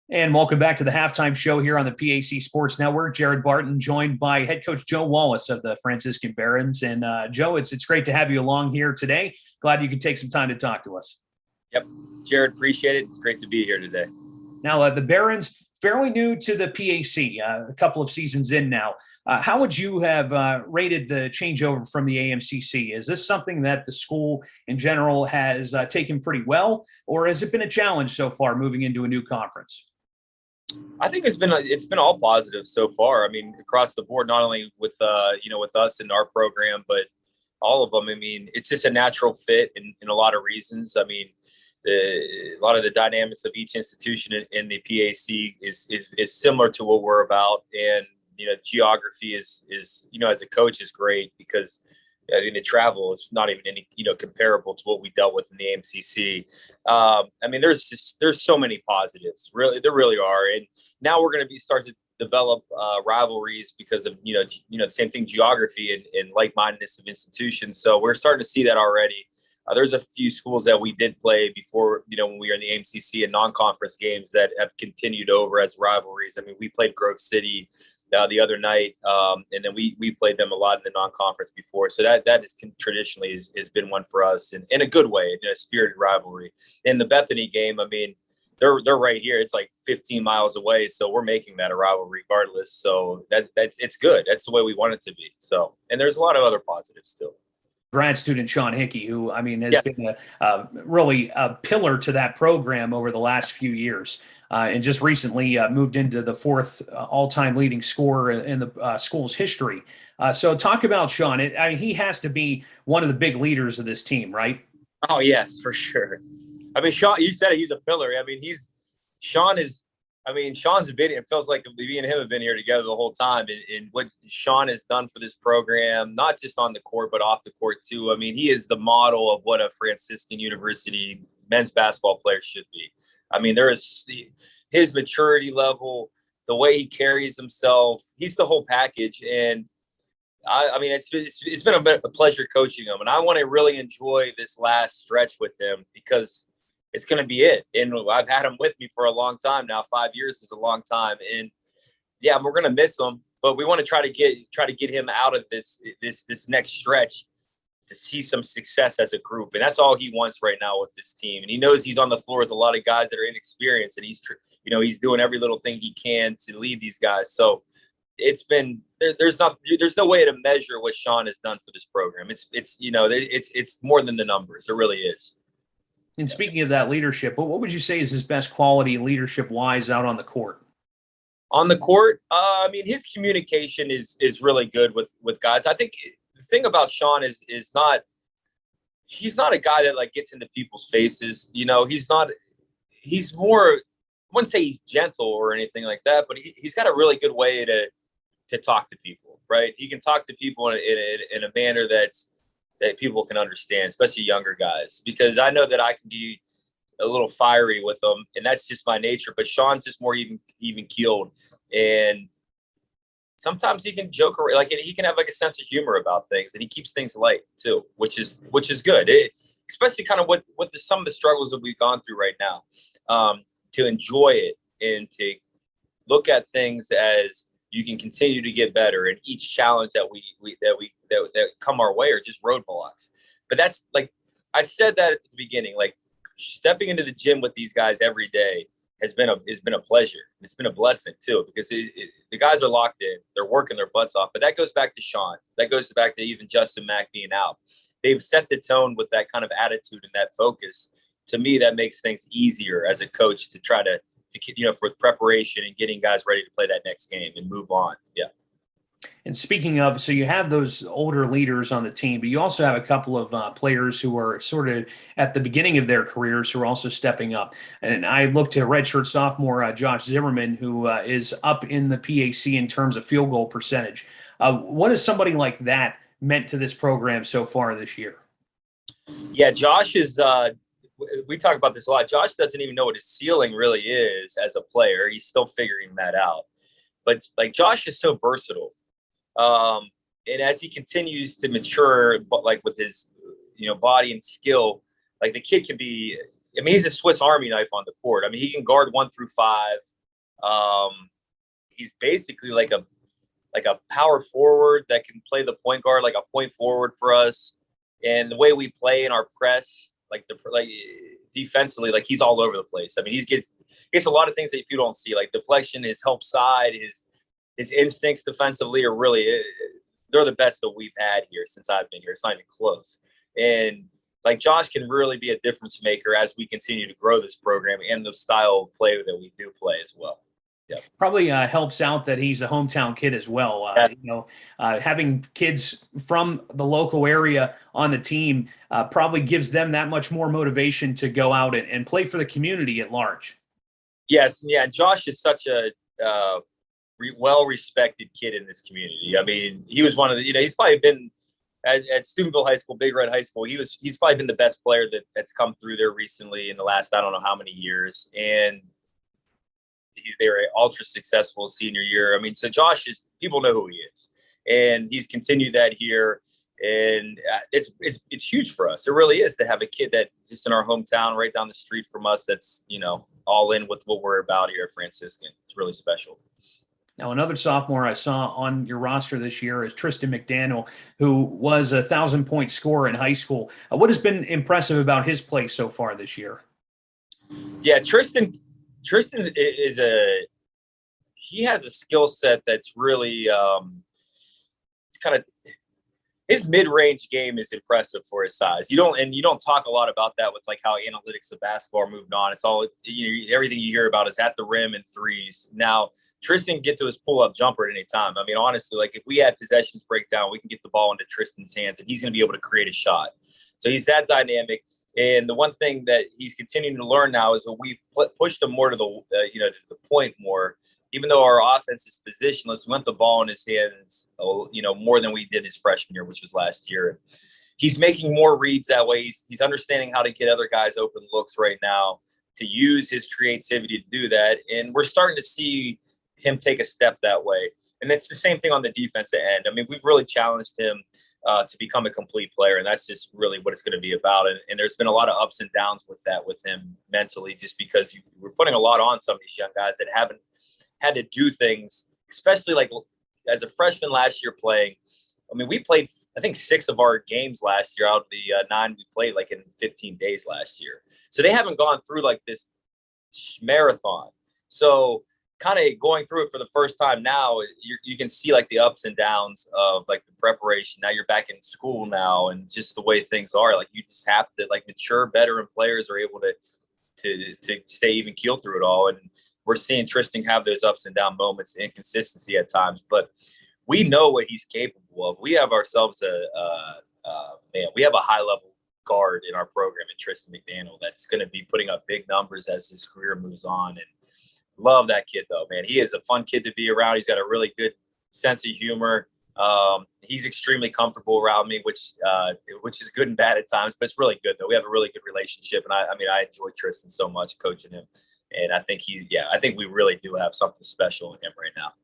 And welcome back to the halftime show here on the PAC Sports Network. Jared Barton, joined by head coach Joe Wallace of the Franciscan Barons. And Joe, it's great to have you along here today. Glad you could take some time to talk to us. Yep, Jared, appreciate it. It's great to be here today. Now, the Barons, fairly new to the PAC, a couple of seasons in now. How would you have rated the changeover from the AMCC? Is this something that the school in general has taken pretty well, or has it been a challenge so far moving into a new conference? I think it's been all positive so far. I mean, across the board, not only with with us and our program, but all of them. I mean, it's just a natural fit in a lot of reasons. I mean, a lot of the dynamics of each institution in the PAC is similar to what we're about, and geography is as a coach is great because I mean, the travel is not even any comparable to what we dealt with in the AMCC. I mean, there's so many positives. Really, there really are. And now we're going to start to develop rivalries because of the same thing, geography and like-mindedness of institutions. So we're starting to see that already. There's a few schools that we did play before, when we were in the AMCC and non-conference games that have continued over as rivalries. I mean, we played Grove City the other night, and then we played them a lot in the non-conference before. So that is traditionally has been one for us in a good way, in a spirited rivalry. In the Bethany game, I mean, they're right here. It's like 15 miles away, so we're making that a rivalry regardless. So that's it's good. That's the way we want it to be. So, and there's a lot of other positives still. Grad student Sean Hickey, who I mean has Yeah. been really a pillar to that program over the last few years, and just recently moved into the fourth all-time leading scorer in the school's history. So talk about Sean. I mean, he has to be one of the big leaders of this team, right? Oh yes, for sure. I mean, Sean, you said it, he's a pillar. I mean, Sean is. I mean, Sean's been. It feels like me and him have been here together the whole time. And what Sean has done for this program, not just on the court but off the court too. I mean, he is the model of what a Franciscan University men's basketball player should be. I mean, there is his maturity level, the way he carries himself. He's the whole package. And I mean, it's been a pleasure coaching him, and I want to really enjoy this last stretch with him because it's going to be it. And I've had him with me for a long time now. 5 years is a long time, and yeah, we're going to miss him, but we want to try to get him out of this next stretch to see some success as a group, and that's all he wants right now with this team. And he knows he's on the floor with a lot of guys that are inexperienced, and he's doing every little thing he can to lead these guys. So it's been there's no way to measure what Sean has done for this program. It's more than the numbers. It really is. And speaking of that leadership, what would you say is his best quality leadership-wise out on the court? On the court, I mean, his communication is really good with guys. I think the thing about Sean is not he's not a guy that like gets into people's faces. He's more. I wouldn't say he's gentle or anything like that, but he's got a really good way to talk to people. Right? He can talk to people in a manner that people can understand, especially younger guys, because I know that I can be a little fiery with them, and that's just my nature. But Sean's just more even keeled, and sometimes he can joke around, like he can have like a sense of humor about things, and he keeps things light too, which is good. Especially kind of what some of the struggles that we've gone through right now, to enjoy it and to look at things as you can continue to get better, and each challenge that come our way are just roadblocks. But that's like I said that at the beginning, like stepping into the gym with these guys every day has been a pleasure. It's been a blessing too, because the guys are locked in, they're working their butts off. But that goes back to Sean. That goes back to even Justin Mack being out. They've set the tone with that kind of attitude and that focus. To me, that makes things easier as a coach to try to for preparation and getting guys ready to play that next game and move on. Yeah. And speaking of, so you have those older leaders on the team, but you also have a couple of players who are sort of at the beginning of their careers who are also stepping up. And I look to redshirt sophomore Josh Zimmerman, who is up in the PAC in terms of field goal percentage. What has somebody like that meant to this program so far this year? Yeah, Josh is we talk about this a lot. Josh doesn't even know what his ceiling really is as a player. He's still figuring that out. But like Josh is so versatile. And as he continues to mature, but like with his, body and skill, like the kid can be, I mean, he's a Swiss Army knife on the court. I mean, he can guard 1 through 5. He's basically like a power forward that can play the point guard, like a point forward for us. And the way we play in our press, like defensively, like he's all over the place. I mean, he gets a lot of things that people don't see, like deflection, his help side, his instincts defensively are really, they're the best that we've had here since I've been here. It's not even close. And like Josh can really be a difference maker as we continue to grow this program and the style of play that we do play as well. Yeah. Probably helps out that he's a hometown kid as well. Having kids from the local area on the team probably gives them that much more motivation to go out and play for the community at large. Yes. Yeah. Josh is such a well-respected kid in this community. I mean, he was one of the, he's probably been at Steubenville High School, Big Red High School. He's probably been the best player that's come through there recently in the last, I don't know how many years. And they were ultra successful senior year. I mean, so Josh people know who he is, and he's continued that here. And it's huge for us. It really is to have a kid that just in our hometown, right down the street from us, that's, all in with what we're about here at Franciscan. It's really special. Now, another sophomore I saw on your roster this year is Tristan McDaniel, who was a 1,000-point scorer in high school. What has been impressive about his play so far this year? Yeah, Tristan he has a skill set that's really it's kind of, his mid-range game is impressive for his size. You don't talk a lot about that with like how analytics of basketball are moving on. It's all, everything you hear about is at the rim and threes. Now Tristan can get to his pull-up jumper at any time. I mean, honestly, like if we had possessions break down, we can get the ball into Tristan's hands and he's going to be able to create a shot. So he's that dynamic. And the one thing that he's continuing to learn now is that we've pushed him more to to the point more. Even though our offense is positionless, we want the ball in his hands, more than we did his freshman year, which was last year. He's making more reads that way. He's understanding how to get other guys open looks right now, to use his creativity to do that. And we're starting to see him take a step that way. And it's the same thing on the defensive end. I mean, we've really challenged him to become a complete player, and that's just really what it's going to be about. And there's been a lot of ups and downs with him mentally, just because we're putting a lot on some of these young guys that haven't had to do things, especially like as a freshman last year playing. I mean, we played, I think, 6 of our games last year out of the 9 we played like in 15 days last year. So they haven't gone through like this marathon. So kind of going through it for the first time now, you can see like the ups and downs of like the preparation. Now you're back in school now, and just the way things are, like you just have to like mature better, and players are able to stay even keeled through it all. And we're seeing Tristan have those ups and down moments, inconsistency at times, but we know what he's capable of. We have ourselves we have a high level guard in our program in Tristan McDaniel that's going to be putting up big numbers as his career moves on. And love that kid though, man. He is a fun kid to be around. He's got a really good sense of humor. He's extremely comfortable around me, which is good and bad at times, but it's really good though. We have a really good relationship, and I enjoy Tristan so much, coaching him. And I think I think we really do have something special in him right now.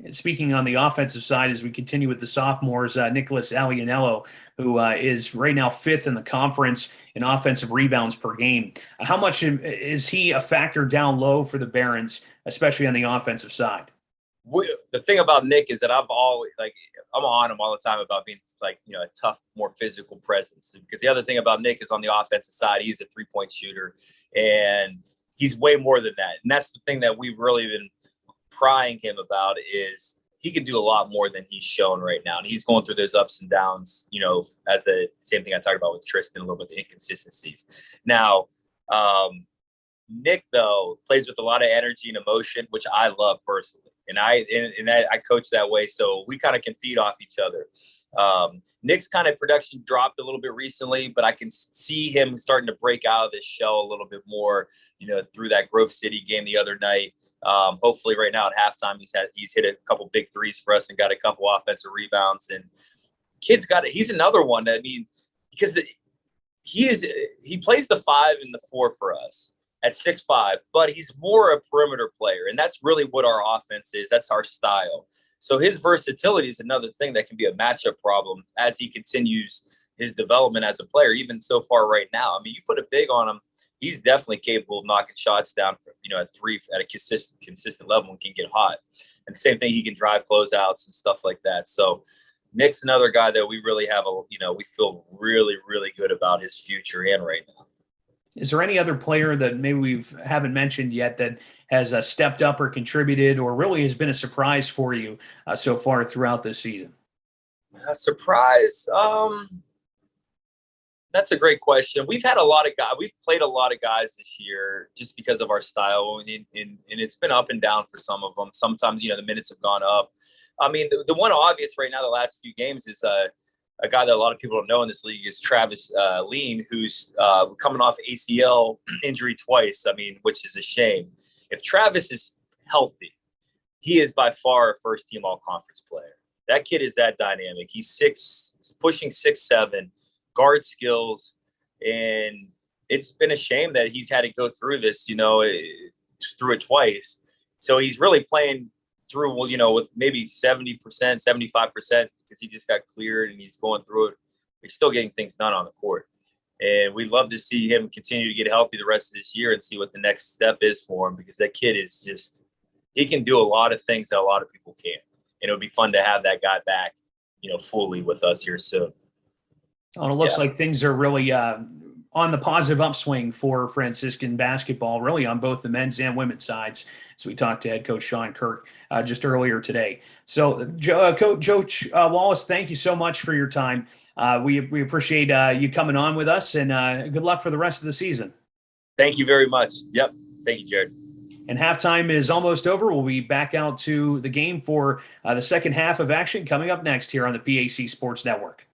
And speaking on the offensive side, as we continue with the sophomores, Nicholas Alianello, who is right now 5th in the conference in offensive rebounds per game. How much is he a factor down low for the Barons, especially on the offensive side? The thing about Nick is that I'm on him all the time about being like, a tough, more physical presence. Because the other thing about Nick is on the offensive side, he's a 3-point shooter, and he's way more than that. And that's the thing that we've really been prying him about, is he can do a lot more than he's shown right now. And he's going through those ups and downs, as the same thing I talked about with Tristan, a little bit of the inconsistencies. Now, Nick, though, plays with a lot of energy and emotion, which I love personally. And I coach that way, so we kind of can feed off each other. Nick's kind of production dropped a little bit recently, but I can see him starting to break out of this shell a little bit more, through that Grove City game the other night. Hopefully right now at halftime, he's hit a couple big threes for us and got a couple offensive rebounds. And he's another one that, because he plays the 5 and the 4 for us at 6'5", but he's more a perimeter player. And that's really what our offense is. That's our style. So his versatility is another thing that can be a matchup problem as he continues his development as a player, even so far right now. You put a big on him, he's definitely capable of knocking shots down for, at three at a consistent level and can get hot. And the same thing, he can drive closeouts and stuff like that. So Nick's another guy that we really have we feel really, really good about his future and right now. Is there any other player that maybe we haven't mentioned yet that has stepped up or contributed or really has been a surprise for you so far throughout this season? A surprise? That's a great question. We've had a lot of guys. We've played a lot of guys this year just because of our style, and it's been up and down for some of them. Sometimes, the minutes have gone up. I mean, the one obvious right now, the last few games, is a guy that a lot of people don't know in this league is Travis Lean, who's coming off ACL injury twice. I mean, which is a shame. If Travis is healthy, he is by far a first-team all-conference player. That kid is that dynamic. He's pushing 6'7", guard skills, and it's been a shame that he's had to go through this, through it twice. So he's really playing through, with maybe 70%, 75%, because he just got cleared and he's going through it. He's still getting things done on the court. And we'd love to see him continue to get healthy the rest of this year and see what the next step is for him, because that kid is he can do a lot of things that a lot of people can't. And it would be fun to have that guy back, fully with us here soon. Oh, and it looks like things are really on the positive upswing for Franciscan basketball, really on both the men's and women's sides, as we talked to head coach Sean Kirk just earlier today. So, Coach Wallace, thank you so much for your time. We appreciate you coming on with us, and good luck for the rest of the season. Thank you very much. Yep. Thank you, Jared. And halftime is almost over. We'll be back out to the game for the second half of action coming up next here on the PAC Sports Network.